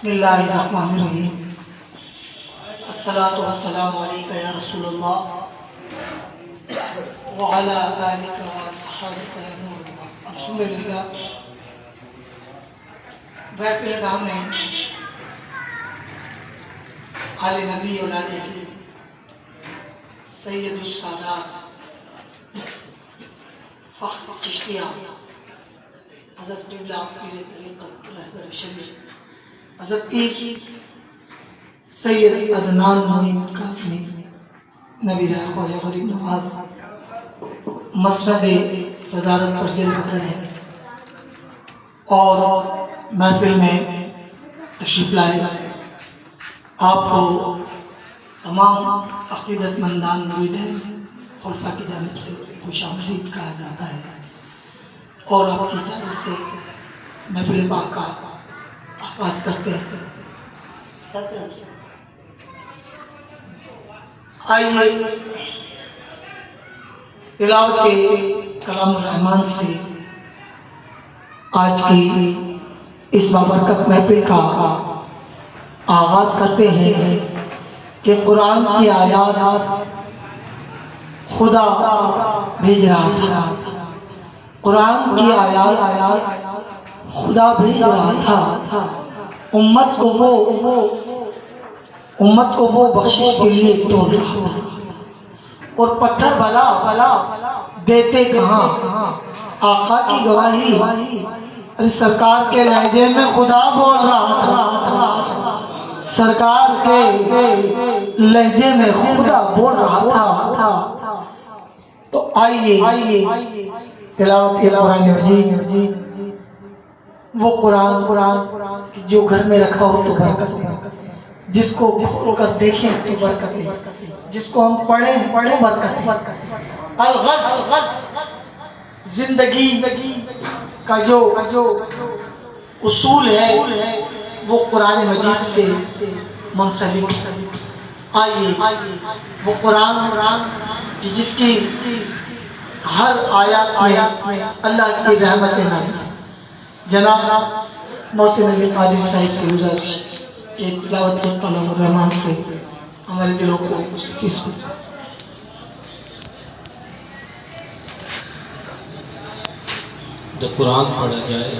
بسم اللہ الرحمن الرحیم الصلاۃ والسلام علیک یا رسول اللہ وعلی آلک وصحبک یا نور اللہ۔ الحمدللہ بیت الگاہ میں آل نبی اولاد کی سید السادات فخر چشتیہ حضرت قبلہ پیر طریقت رہبر شریف حضرت کی سید عدنان معین کافی نبی رہ خواجہ غریب نواز مسند صدارت پر جل کر ہیں اور محفل میں تشریف لائے۔ آپ کو تمام عقیدت مندان مریدین خلفاء کی جانب سے خوش آمدید کہا جاتا ہے اور آپ کی اجازت سے محفل پاک کا آغاز کرتے ہیں۔ آئیے تلاوت کلام الرحمن سے آج کی اس بابرکت محفل کا آغاز کرتے ہیں کہ قرآن کی آیات خدا بھیج رہا تھا، قرآن کی آیات خدا بھیج رہا تھا امت کو وہ بخشش کے لیے توڑ رہا تھا، اور پتھر بھلا دیتے کہاں آقا کی گواہی سرکار کے لہجے میں خدا بول رہا تھا، سرکار کے لہجے میں خدا بول رہا تھا۔ تو آئیے تلاوت قرآن مجید، وہ قرآن جو گھر میں رکھا ہو تو برکت ہے، جس کو کھول کر دیکھیں تو برکت ہے، جس کو ہم پڑھیں برکت ہے۔ الغرض زندگی کا جو اصول ہے وہ قرآن مجید سے منسلک ہے۔ آئیے وہ قرآن جس کی ہر آیات میں اللہ کی رحمت نازل ہے۔ جناب محسن علی قادری صاحب سے گزارش کہ تلاوت کلام الرحمن سے ہمارے دلوں کو کس جب قرآن پڑھا جائے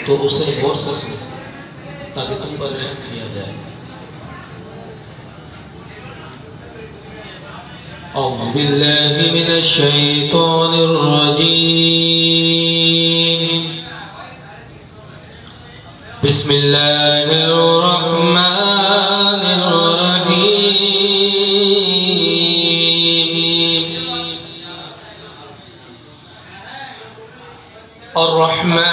تو اسے غور سے سنو تاکہ تم پر رحم کیا جائے۔ اعوذ باللہ من الشیطان الرجیم، بسم اللہ الرحمن الرحیم۔ الرحمن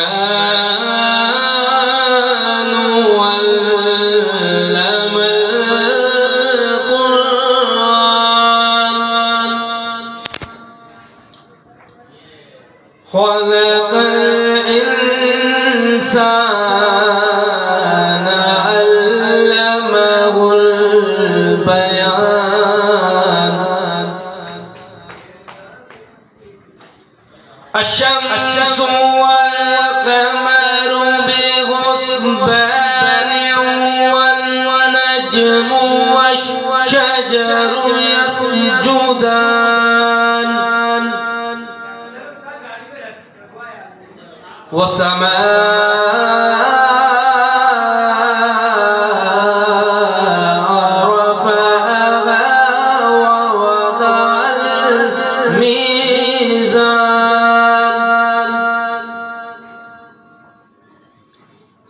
علم القرآن، خلق الإنسان علمه البيان، الشمس والقمر بحسبان، والنجم والشجر يسجدان، والسماء رفعها ووضع الميزان،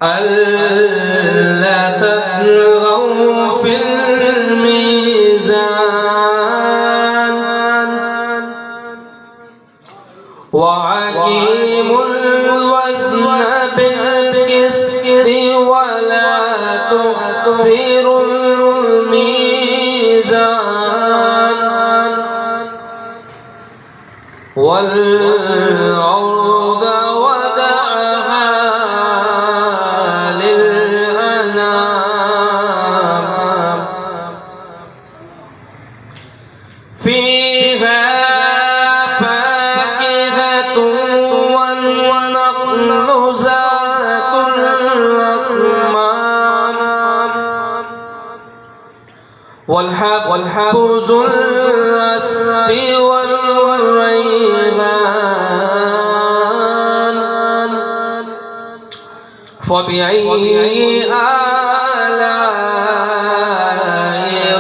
ألا تطغوا في الميزان، وأقيموا الوزن بالقسط ولا والحب ذو العصف والريحان فبأي آلاء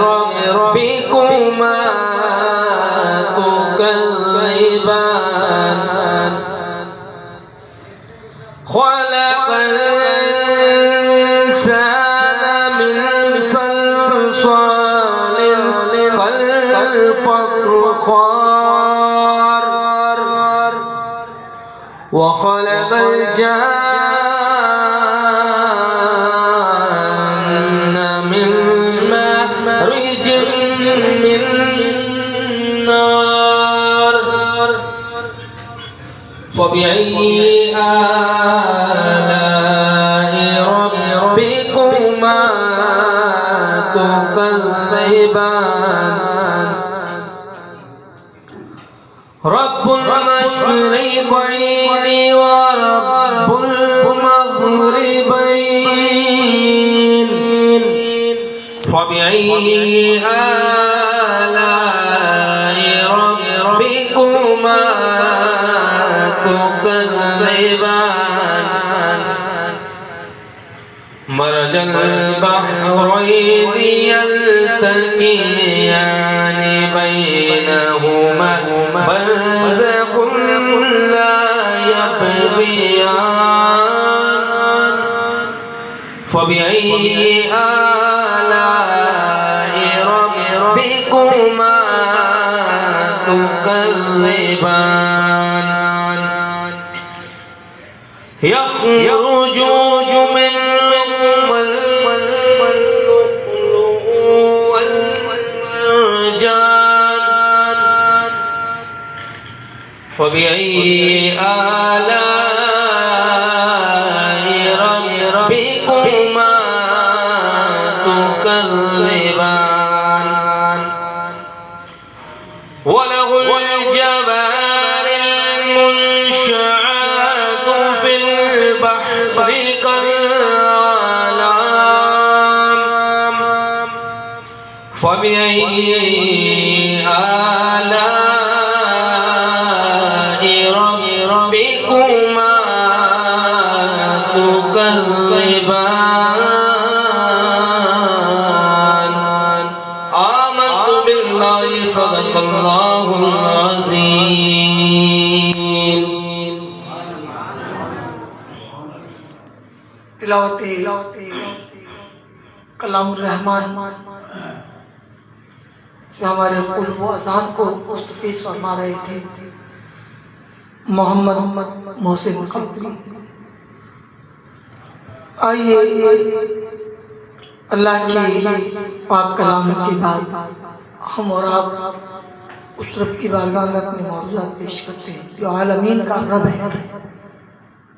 ربكما تكذبان خلق الإنسان من صلصال كالفخار وخلق الجان من مارج من نار فبأي آلاء ربكما تكذبان رب المشرقين ورب المغربين فبأي آلاء ربكما تكذبان مرج البحرين يلتقيان بينهما برزخ لا يبغيان فبأي آلاء ربكما تكذبان يخرج منهما اللؤلؤ والمرجان فبأي آلاء ربكما تكذبان وله الجوار المنشآت في البحر كالأعلام فبأي آلاء ربكما تكذبان آمنت بالله صدق الله العظيم تلاوت کلام الرحمن سے ہمارے قلب و اذان کو مستفیض فرما رہے تھے محمد محسن قادری. آئیے اللہ کی پاک کلام کے بعد ہم اور آپ اس رب کی بارگاہ میں اپنے معجزات پیش کرتے ہیں جو عالمین کا رب ہے،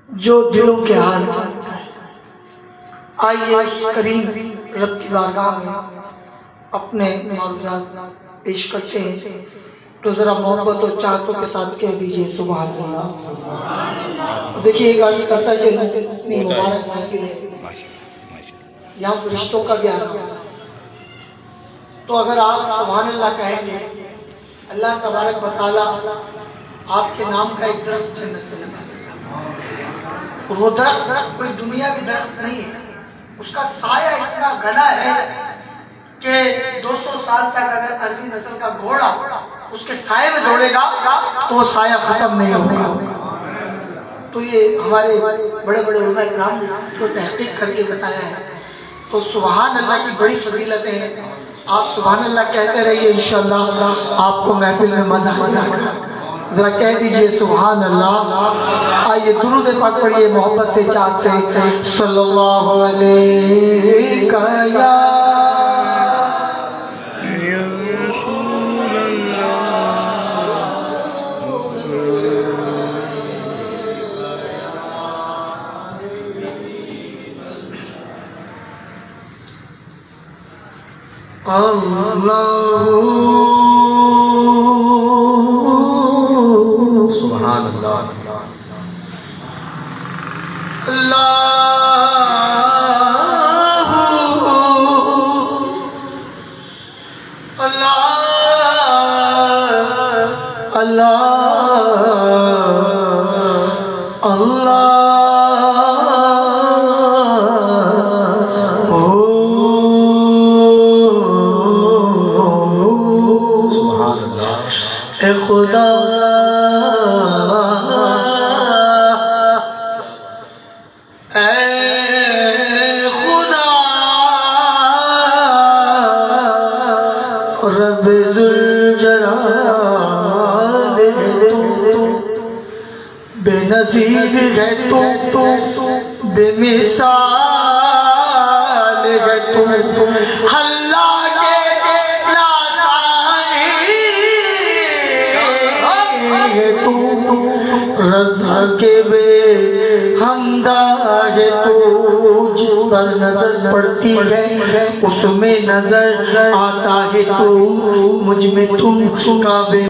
جو دلوں کے حال جانتا ہے. آئیے اس کریم رب کی بارگاہ میں اپنے معجزات پیش کرتے ہیں. تو ذرا محبت اور چاہتوں کے ساتھ کہہ دیجئے سبحان اللہ. دیکھیے ایک عرض کرتا چلوں اپنی مبارک محفل ہے، یہاں فرشتوں کا بھی آنا ہوتا ہے. تو اگر آپ سبحان اللہ کہیں گے اللہ تبارک و تعالیٰ آپ کے نام کا ایک درخت جنت میں لگا دے گا. وہ درخت کوئی دنیا کی درخت نہیں ہے، اس کا سایہ اتنا گھنا ہے کہ 200 سال تک اگر عربی نسل کا گھوڑا اس کے سائے میں دوڑے گا تو وہ سایہ ختم نہیں ہوگا. تو یہ ہمارے بڑے بڑے علماء کرام نے تو تحقیق کر کے بتایا ہے. تو سبحان اللہ کی بڑی فضیلتیں ہیں. آپ سبحان اللہ کہتے رہیے، انشاءاللہ آپ کو محفل میں مزہ آ جائے گا. ذرا کہہ دیجئے سبحان اللہ. آئیے درود پاک پڑھیے محبت سے چاہت سے صلی اللہ علیہ سبحان اللہ. اے خدا رب ذوالجلال ہے تو، بے نظیر ہے تو، بے مثال ہے تو، اللہ کے لاسانی ہے تو، رضا کے بے حمدہ ہے تو، جس پر نظر پڑتی ہے اس میں نظر آتا ہے تو، مجھ میں تم کا بے